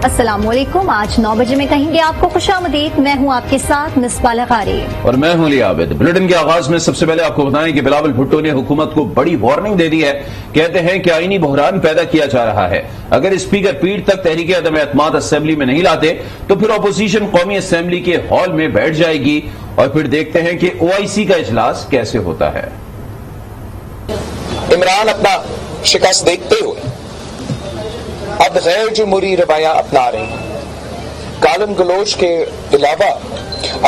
अस्सलाम वालेकुम। आज 9 बजे में कहेंगे आपको खुशामदीद। मैं हूं आपके साथ मिसबा लकारी और मैं हूं अली आबिद। बुलेटिन के आगाज में सबसे पहले आपको बताएं कि बिलावल भुट्टो ने हुकूमत को बड़ी वार्निंग दे दी है। कहते हैं कि आईनी बहरान पैदा किया जा रहा है। अगर स्पीकर पीठ तक तहरीक अदम एतमाद असेंबली में नहीं लाते तो फिर अपोजिशन कौमी असेंबली के हॉल में बैठ जाएगी और फिर देखते हैं कि OIC का इजलास कैसे होता है। इमरान अपना शिकस्त देखते हुए अब गैर जमहूरी रवैया अपना रहे हैं। गालम गलोच के अलावा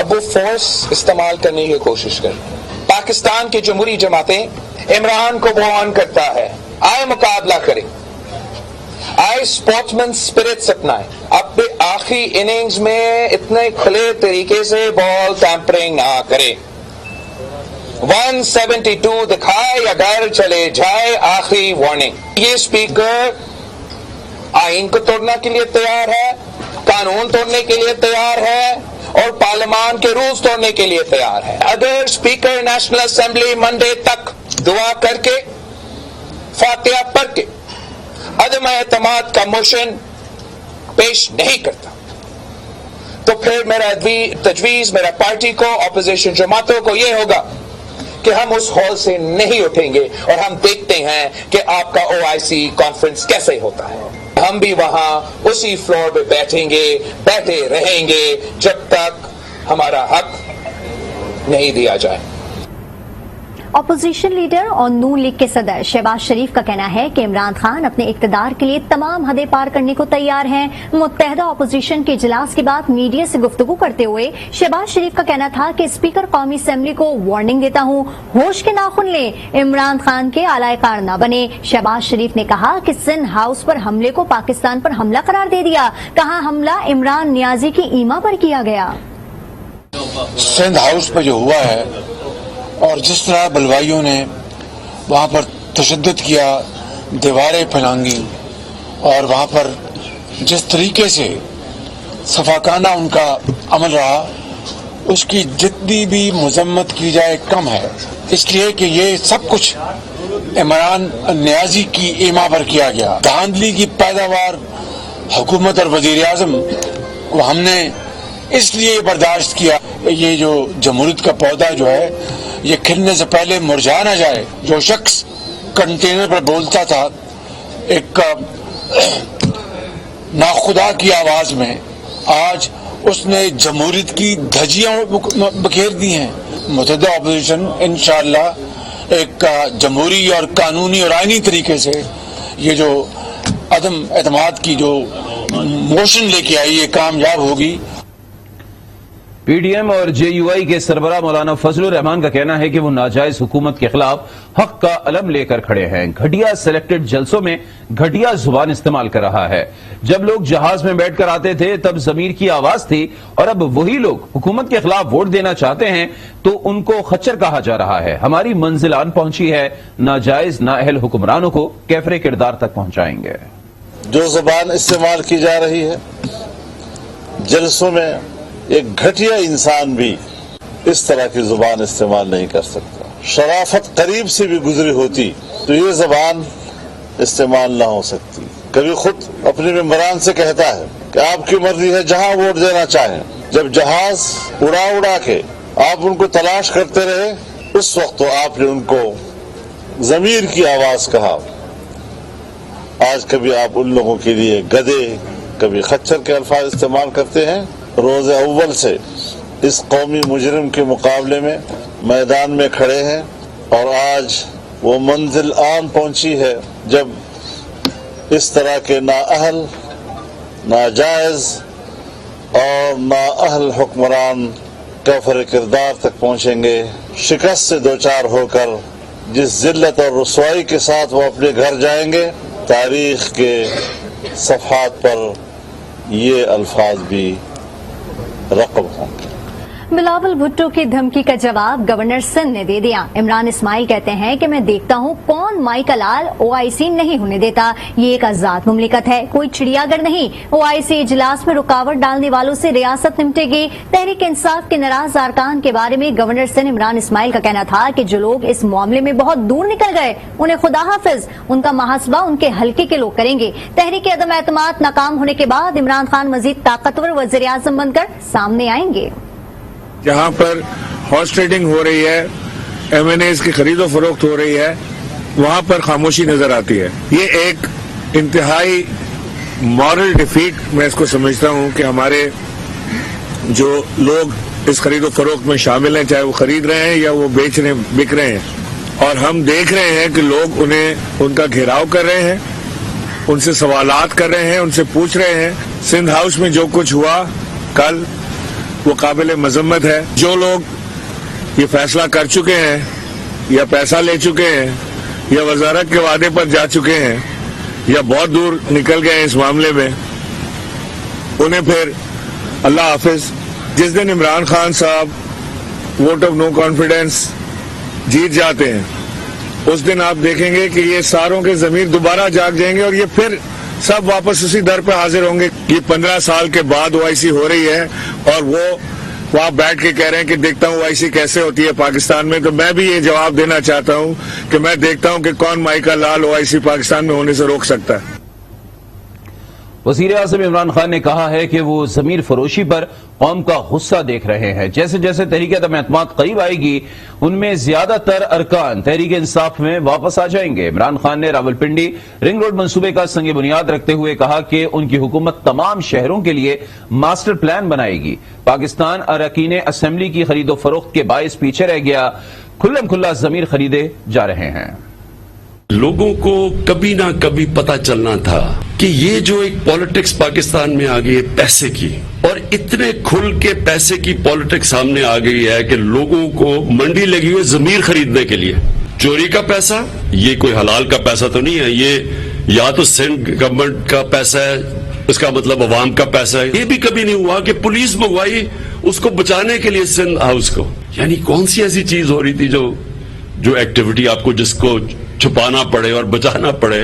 अब वो फोर्स इस्तेमाल करने की कोशिश कर रहे हैं। पाकिस्तान की जमहूरी जमातें इमरान को वार्न करता है, आए मुकाबला करें, आए स्पोर्ट्समैन स्पिरिट्स अपनाएं, अपने आखिरी इनिंग्स में इतने खुले तरीके से बॉल टैंपरिंग ना करें। 172 दिखाए या घर चले जाए, आखिरी वार्निंग। ये स्पीकर आइन को तोड़ने के लिए तैयार है, कानून तोड़ने के लिए तैयार है और पार्लियामान के रूल्स तोड़ने के लिए तैयार है। अगर स्पीकर नेशनल असेंबली मंडे तक दुआ करके फातिहा पढ़ के अदम एतमाद का मोशन पेश नहीं करता तो फिर मेरा तजवीज मेरा पार्टी को, ऑपोजिशन जमातों को ये होगा कि हम उस हॉल से नहीं उठेंगे और हम देखते हैं कि आपका OIC कॉन्फ्रेंस कैसे होता है। हम भी वहां उसी फ्लोर पे बैठे रहेंगे जब तक हमारा हक नहीं दिया जाए। अपोजिशन लीडर और नून लीग के सदर शहबाज शरीफ का कहना है कि इमरान खान अपने इक्तदार के लिए तमाम हदें पार करने को तैयार हैं। मुत्तहदा अपोजिशन के इजलास के बाद मीडिया से गुफ्तगू करते हुए शहबाज शरीफ का कहना था कि स्पीकर कौमी असेंबली को वार्निंग देता हूं, होश के नाखुन लें, इमरान खान के आलायकार न बने। शहबाज शरीफ ने कहा कि सिंध हाउस पर हमले को पाकिस्तान पर हमला करार दे दिया। कहा हमला इमरान नियाजी की ईमा पर किया गया। सिंध हाउस पर जो हुआ है और जिस तरह बलवाइयों ने वहाँ पर तशद्दुद किया, दीवारें फैलांगी और वहाँ पर जिस तरीके से सफाकाना उनका अमल रहा, उसकी जितनी भी मजम्मत की जाए कम है। इसलिए कि ये सब कुछ इमरान नियाजी की ईमा पर किया गया। धांधली की पैदावार हुकूमत और वजीर आजम को हमने इसलिए बर्दाश्त किया। ये जो जमहूरियत का पौधा जो है ये खिलने से पहले मुरझा ना जाए। जो शख्स कंटेनर पर बोलता था एक नाखुदा की आवाज में, आज उसने जमहूरियत की धज्जियां बखेर दी हैं। मुत्तहदा अपोजिशन इंशाअल्लाह एक जमहूरी और कानूनी और आईनी तरीके से ये जो अदम एतमाद की जो मोशन लेके आई ये कामयाब होगी। PDM और JUI के सरबराह मौलाना फजलुर रहमान का कहना है कि वो नाजायज हुकूमत के खिलाफ हक का अलम लेकर खड़े हैं। घटिया सेलेक्टेड जलसों में घटिया जुबान इस्तेमाल कर रहा है। जब लोग जहाज में बैठकर आते थे तब जमीर की आवाज थी और अब वही लोग हुकूमत के खिलाफ वोट देना चाहते हैं तो उनको खच्चर कहा जा रहा है। हमारी मंजिल आन पहुंची है, नाजायज नाअहल हुक्मरानों को कैफरे किरदार तक पहुंचाएंगे। जो जुबान इस्तेमाल की जा रही है जलसों में, एक घटिया इंसान भी इस तरह की जुबान इस्तेमाल नहीं कर सकता। शराफत करीब से भी गुजरी होती तो ये जुबान इस्तेमाल ना हो सकती। कभी खुद अपने मेंबरान से कहता है कि आपकी मर्जी है, जहां वोट देना चाहें। जब जहाज उड़ा के आप उनको तलाश करते रहे, उस वक्त तो आपने उनको जमीर की आवाज कहा। आज कभी आप उन लोगों के लिए गधे, कभी खच्चर के अल्फाज इस्तेमाल करते हैं। रोज़े अव्वल से इस कौमी मुजरिम के मुकाबले में मैदान में खड़े हैं और आज वो मंजिल आन पहुंची है जब इस तरह के नाअहल, नाजायज और नाअहल हुक्मरान कफर किरदार तक पहुंचेंगे। शिकस्त से दो चार होकर जिस जिल्लत और रुसवाई के साथ वो अपने घर जाएंगे, तारीख के सफ़हात पर ये अल्फाज भी रकम होंगे। बिलावल भुट्टो की धमकी का जवाब गवर्नर सिंध ने दे दिया। इमरान इस्माइल कहते हैं कि मैं देखता हूं कौन माई का लाल ओआईसी नहीं होने देता। ये एक आजाद मुमलिकत है, कोई चिड़ियाघर नहीं। ओआईसी इजलास में रुकावट डालने वालों से रियासत निपटेगी। तहरीक इंसाफ के नाराज अरकान के बारे में गवर्नर सिंध इमरान इस्माइल का कहना था कि जो लोग इस मामले में बहुत दूर निकल गए उन्हें खुदा हाफिज, उनका मुहासबा उनके हल्के के लोग करेंगे। तहरीक अदम एतमाद नाकाम होने के बाद इमरान खान मजीद ताकतवर वज़ीर आज़म बनकर सामने आएंगे। जहां पर हॉर्स ट्रेडिंग हो रही है, एमएनएस की खरीदो फरोख्त हो रही है, वहां पर खामोशी नजर आती है। ये एक इंतहाई मॉरल डिफीट मैं इसको समझता हूं कि हमारे जो लोग इस खरीदो फरोख्त में शामिल हैं, चाहे वो खरीद रहे हैं या वो बेच रहे बिक रहे हैं, और हम देख रहे हैं कि लोग उन्हें उनका घेराव कर रहे हैं, उनसे सवालात कर रहे हैं, उनसे पूछ रहे हैं। सिंध हाउस में जो कुछ हुआ कल वो काबिल मजम्मत है। जो लोग ये फैसला कर चुके हैं या पैसा ले चुके हैं या वजारत के वादे पर जा चुके हैं या बहुत दूर निकल गए हैं इस मामले में, उन्हें फिर अल्लाह हाफिज। जिस दिन इमरान खान साहब वोट ऑफ नो कॉन्फिडेंस जीत जाते हैं, उस दिन आप देखेंगे कि ये सारों के ज़मीर दोबारा जाग जाएंगे और ये फिर सब वापस उसी दर पे हाजिर होंगे। ये 15 साल के बाद ओआईसी हो रही है और वो वहां बैठ के कह रहे हैं कि देखता हूं ओआईसी कैसे होती है पाकिस्तान में। तो मैं भी ये जवाब देना चाहता हूं कि मैं देखता हूं कि कौन माई का लाल ओआईसी पाकिस्तान में होने से रोक सकता है। वज़ीर आज़म इमरान खान ने कहा है कि वो ज़मीर फरोशी पर कौम का गुस्सा देख रहे हैं। जैसे जैसे तहरीक अदम एतमाद करीब आएगी, उनमें ज्यादातर अरकान तहरीक इंसाफ में वापस आ जाएंगे। इमरान खान ने रावलपिंडी रिंग रोड मंसूबे का संग बुनियाद रखते हुए कहा कि उनकी हुकूमत तमाम शहरों के लिए मास्टर प्लान बनाएगी। पाकिस्तान अरकान असेंबली की खरीदो फरोख्त के बायस पीछे रह गया, खुल्लम खुल्ला ज़मीर खरीदे जा रहे हैं। लोगों को कभी ना कभी पता चलना था कि ये जो एक पॉलिटिक्स पाकिस्तान में आ गई है पैसे की, और इतने खुल के पैसे की पॉलिटिक्स सामने आ गई है कि लोगों को मंडी लगी हुई जमीर खरीदने के लिए। चोरी का पैसा, ये कोई हलाल का पैसा तो नहीं है, ये या तो सिंध गवर्नमेंट का पैसा है, इसका मतलब अवाम का पैसा है। ये भी कभी नहीं हुआ कि पुलिस मंगवाई उसको बचाने के लिए सिंध हाउस को। यानी कौन सी ऐसी चीज हो रही थी जो एक्टिविटी आपको जिसको छुपाना पड़े और बचाना पड़े।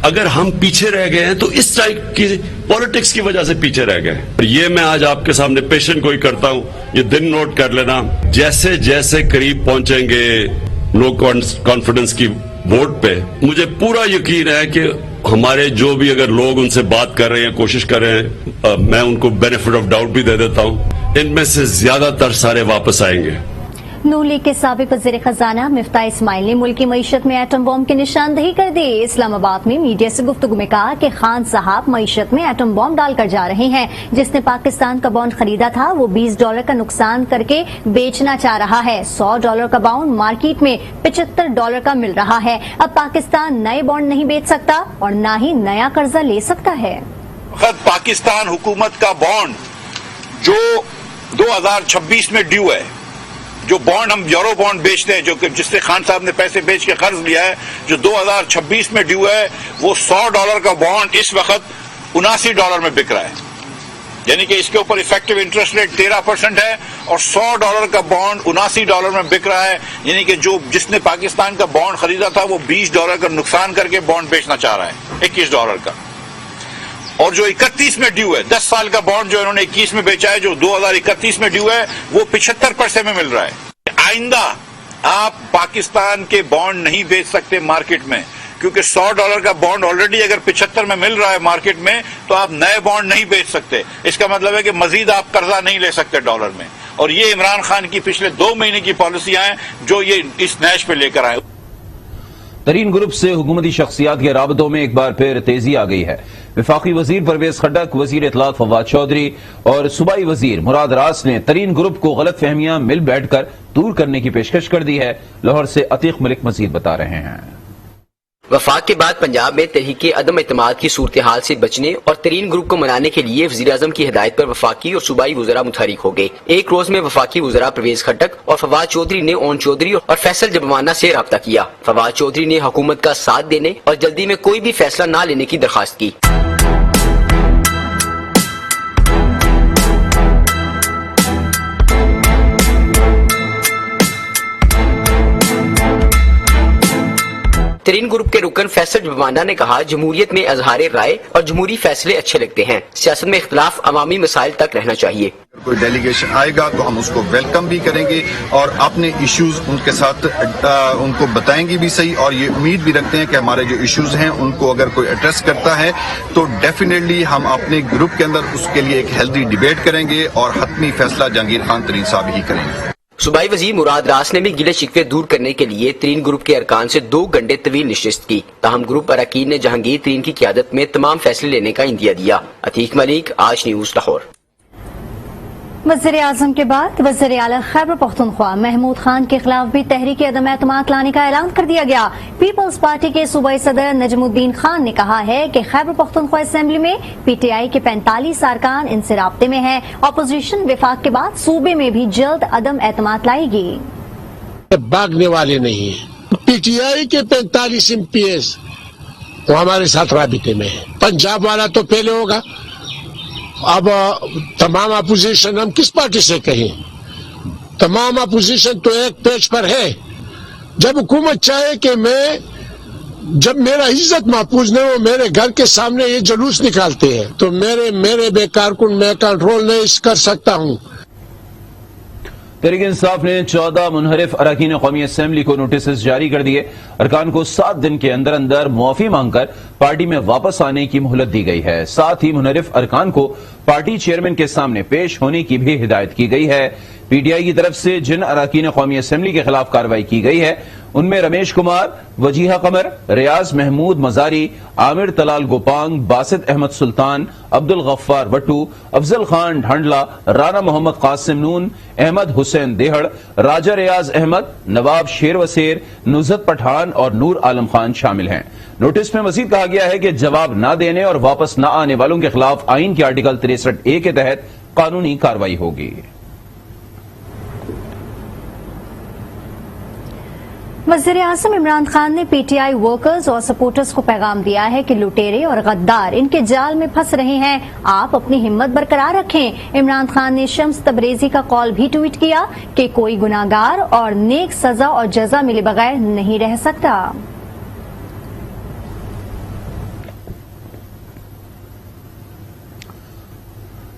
अगर हम पीछे रह गए हैं तो इस टाइप की पॉलिटिक्स की वजह से पीछे रह गए। ये मैं आज आपके सामने पेशेंट कोई करता हूं, ये दिन नोट कर लेना। जैसे जैसे करीब पहुंचेंगे नो कॉन्फिडेंस की वोट पे, मुझे पूरा यकीन है कि हमारे जो भी अगर लोग उनसे बात कर रहे हैं, कोशिश कर रहे हैं, मैं उनको बेनिफिट ऑफ डाउट भी दे देता हूं, इनमें से ज्यादातर सारे वापस आएंगे। नून लीग के साबिक वज़ीर खजाना मिफ्ता इस्माइल ने मुल्क की मईशत में एटम बम की निशानदही कर दी। इस्लामाबाद में मीडिया से गुफ्तगू में कहा कि खान साहब मईशत में एटम बम डालकर जा रहे हैं। जिसने पाकिस्तान का बॉन्ड खरीदा था वो $20 का नुकसान करके बेचना चाह रहा है। $100 का बॉन्ड मार्केट में $75 का मिल रहा है। अब पाकिस्तान नए बॉन्ड नहीं बेच सकता और न ही नया कर्जा ले सकता है। पाकिस्तान हुकूमत का बॉन्ड जो 2026 में ड्यू है, जो बॉन्ड हम यूरो बॉन्ड बेचते हैं, जो जिससे खान साहब ने पैसे बेच के कर्ज लिया है, जो 2026 में ड्यू है, वो $100 का बॉन्ड इस वक्त $79 में बिक रहा है। यानी कि इसके ऊपर इफेक्टिव इंटरेस्ट रेट 13% है और $100 का बॉन्ड $79 में बिक रहा है। यानी कि जिसने पाकिस्तान का बॉन्ड खरीदा था वो $20 का नुकसान करके बॉन्ड बेचना चाह रहा है $21 का। और जो 31 में ड्यू है, 10 साल का बॉन्ड जो इन्होंने 21 में बेचा है, जो 2031 में ड्यू है, वो 75% में मिल रहा है। आइंदा आप पाकिस्तान के बॉन्ड नहीं बेच सकते मार्केट में, क्योंकि $100 का बॉन्ड ऑलरेडी अगर 75 में मिल रहा है मार्केट में, तो आप नए बॉन्ड नहीं बेच सकते। इसका मतलब है कि मजीद आप कर्जा नहीं ले सकते डॉलर में। और ये इमरान खान की पिछले 2 महीने की पॉलिसियां हैं जो ये इस नैश पे लेकर आए। तरीन ग्रुप से हुकूमती शख्सियात के राबतों में एक बार फिर तेजी आ गई है। वफाकी वजीर परवेज खट्टक, वजीर इत्तलात फवाद चौधरी और सूबाई वजीर मुराद रास ने तरीन ग्रुप को गलत फहमियां मिल बैठकर दूर करने की पेशकश कर दी है। लाहौर से अतीक मलिक मजीद बता रहे हैं। वफाक के बाद पंजाब में तहरीक अदम एतमाद की सूरत हाल से बचने और तरीन ग्रुप को मनाने के लिए वज़ीर आज़म की हिदायत पर वफाकी और सूबाई वज़रा मुतहरिक हो गए। एक रोज में वफाकी वज़रा परवेज खट्टक और फवाद चौधरी ने ओन चौधरी और फैसल जबवाना से राब्ता किया। फवाद चौधरी ने हुकूमत का साथ देने और जल्दी में कोई भी फैसला न लेने की दरखास्त की। ترین گروپ کے رکن فیصل بمانہ نے کہا جمہوریت میں اظہار رائے اور جمہوری فیصلے اچھے لگتے ہیں، سیاست میں اختلاف عوامی مسائل تک رہنا چاہیے۔ کوئی ڈیلیگیشن آئے گا تو ہم اس کو ویلکم بھی کریں گے اور اپنے ایشوز ان کے ساتھ ان کو بتائیں گے بھی صحیح، اور یہ امید بھی رکھتے ہیں کہ ہمارے جو ایشوز ہیں ان کو اگر کوئی ایڈریس کرتا ہے تو ڈیفینیٹلی ہم اپنے گروپ کے اندر اس کے لیے ایک ہیلدی ڈیبیٹ کریں گے اور حتمی فیصلہ جہانگیر خان ترین صاحب ہی کریں گے۔ صوبائی وزیر مراد راس نے بھی گلے شکوے دور کرنے کے لیے ترین گروپ کے ارکان سے 2 گھنٹے طویل نشست کی، تاہم گروپ اراکین نے جہانگیر ترین کی قیادت میں تمام فیصلے لینے کا عندیہ دیا۔ عتیق ملک، آج نیوز، لاہور۔ وزیر اعظم کے بعد وزیر اعلی خیبر پختونخوا محمود خان کے خلاف بھی تحریک عدم اعتماد لانے کا اعلان کر دیا گیا۔ پیپلز پارٹی کے صوبائی صدر نجم الدین خان نے کہا ہے کہ خیبر پختونخوا اسمبلی میں پی ٹی آئی کے 45 ارکان ان سے رابطے میں ہیں، اپوزیشن وفاق کے بعد صوبے میں بھی جلد عدم اعتماد لائے گی۔ بھاگنے والے نہیں ہیں، پی ٹی آئی کے 45 ایم پی ایس وہ ہمارے ساتھ رابطے میں ہیں، پنجاب والا تو پہلے ہوگا، اب تمام اپوزیشن ہم کس پارٹی سے کہیں، تمام اپوزیشن تو ایک پیج پر ہے۔ جب حکومت چاہے کہ جب میرا عزت محفوظ نہیں ہو میرے گھر کے سامنے یہ جلوس نکالتے ہیں تو میرے بے کارکن میں کنٹرول نہیں کر سکتا ہوں۔ تحریک انصاف نے 14 منحرف اراکین قومی اسمبلی کو نوٹسز جاری کر دیے۔ ارکان کو 7 دن کے اندر اندر معافی مانگ کر پارٹی میں واپس آنے کی مہلت دی گئی ہے۔ ساتھ ہی منحرف ارکان کو پارٹی چیئرمین کے سامنے پیش ہونے کی بھی ہدایت کی گئی ہے۔ پی ٹی آئی کی طرف سے جن اراکین قومی اسمبلی کے خلاف کارروائی کی گئی ہے ان میں رمیش کمار، وجیہہ قمر، ریاض محمود مزاری، عامر طلال گوپانگ، باسط احمد سلطان، عبد الغفار وٹو، افضل خان ڈھانڈلا، رانا محمد قاسم نون، احمد حسین دیہڑ، راجہ ریاض احمد، نواب شیر وسیر، نصرت پٹھان اور نور عالم خان شامل ہیں۔ نوٹس میں مزید کہا گیا ہے کہ جواب نہ دینے اور واپس نہ آنے والوں کے خلاف آئین کے آرٹیکل 63A کے تحت قانونی کارروائی ہوگی۔ وزیر اعظم عمران خان نے پی ٹی آئی ورکرز اور سپورٹرز کو پیغام دیا ہے کہ لٹیرے اور غدار ان کے جال میں پھنس رہے ہیں، آپ اپنی ہمت برقرار رکھیں۔ عمران خان نے شمس تبریزی کا قول بھی ٹویٹ کیا کہ کوئی گناہگار اور نیک سزا اور جزا ملے بغیر نہیں رہ سکتا۔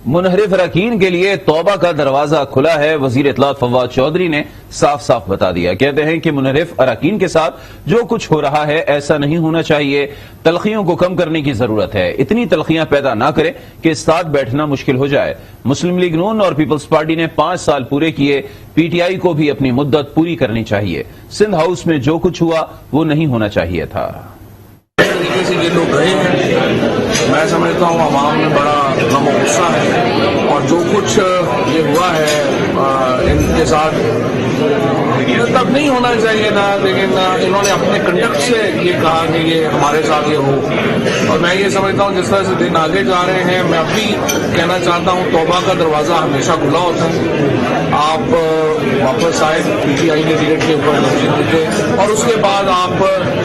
منحرف اراکین کے لیے توبہ کا دروازہ کھلا ہے، وزیر اطلاعات فواد چودھری نے صاف صاف بتا دیا۔ کہتے ہیں کہ منحرف اراکین کے ساتھ جو کچھ ہو رہا ہے ایسا نہیں ہونا چاہیے، تلخیوں کو کم کرنے کی ضرورت ہے، اتنی تلخیاں پیدا نہ کریں کہ ساتھ بیٹھنا مشکل ہو جائے۔ مسلم لیگ نون اور پیپلز پارٹی نے 5 سال پورے کیے، پی ٹی آئی کو بھی اپنی مدت پوری کرنی چاہیے۔ سندھ ہاؤس میں جو کچھ ہوا وہ نہیں ہونا چاہیے تھا۔ طریقے سے یہ لوگ گئے ہیں، میں سمجھتا ہوں عوام میں بڑا غم و غصہ ہے، اور جو کچھ یہ ہوا ہے ان کے ساتھ تب نہیں ہونا چاہیے تھا، لیکن انہوں نے اپنے کنڈکٹ سے یہ کہا کہ یہ ہمارے ساتھ یہ ہو، اور میں یہ سمجھتا ہوں جس طرح سے دن آگے جا رہے ہیں میں اب بھی کہنا چاہتا ہوں توبہ کا دروازہ ہمیشہ کھلا ہوتا ہے۔ آپ واپس آئے، پی ٹی آئی کے ٹکٹ کے اوپر لکھے اور اس کے بعد آپ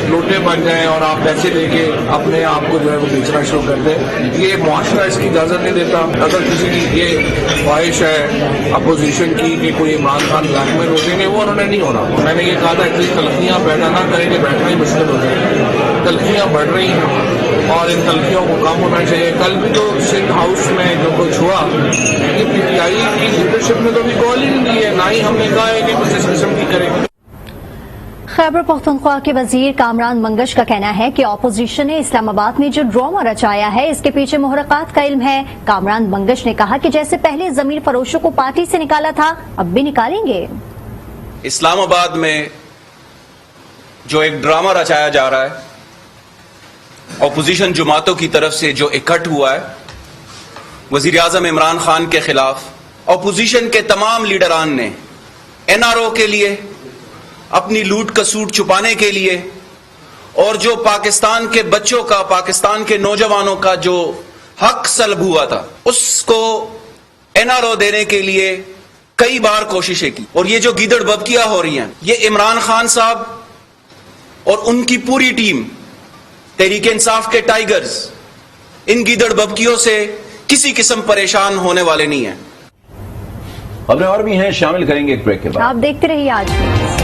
لوٹے بن جائیں اور آپ پیسے لے کے اپنے آپ کو جو ہے وہ بیچنا شروع کر دیں، یہ معاشرہ اس کی اجازت نہیں دیتا۔ اگر کسی کی یہ خواہش ہے اپوزیشن کی کہ کوئی عمران خان بلیک میل ہوتے ہیں وہ انہوں نے نہیں ہونا۔ میں نے یہ کہا تھا اتنی تلخیاں پیدا نہ کریں کہ بیٹھنا ہی مشکل ہو جائے، تلخیاں بڑھ رہی ہیں اور ان تلخیوں کو کم ہونا چاہیے۔ کل بھی تو سندھ ہاؤس میں جو کچھ ہوا کہ پی ٹی آئی کی لیڈرشپ نے تو بھی کال ہی نہیں دی ہے، نہ ہی ہم نے کہا ہے کہ کچھ اس قسم کی کریں۔ خیبر پختونخوا کے وزیر کامران منگش کا کہنا ہے کہ اپوزیشن نے اسلام آباد میں جو ڈرامہ رچایا ہے اس کے پیچھے محرکات کا علم ہے۔ کامران منگش نے کہا کہ جیسے پہلے زمین فروشوں کو پارٹی سے نکالا تھا اب بھی نکالیں گے۔ اسلام آباد میں جو ایک ڈرامہ رچایا جا رہا ہے اپوزیشن جماعتوں کی طرف سے جو اکٹھ ہوا ہے وزیر اعظم عمران خان کے خلاف، اپوزیشن کے تمام لیڈران نے این آر او کے لیے، اپنی لوٹ کسوٹ چھپانے کے لیے، اور جو پاکستان کے بچوں کا، پاکستان کے نوجوانوں کا جو حق سلب ہوا تھا اس کو این آر او دینے کے لیے کئی بار کوششیں کی، اور یہ جو گیدڑ ببکیاں ہو رہی ہیں یہ عمران خان صاحب اور ان کی پوری ٹیم تحریک انصاف کے ٹائیگرز ان گیدڑ ببکیوں سے کسی قسم پریشان ہونے والے نہیں ہیں۔ خبریں اور بھی ہیں، شامل کریں گے ایک بریک کے بعد۔ آپ دیکھتے رہیے آج بھی۔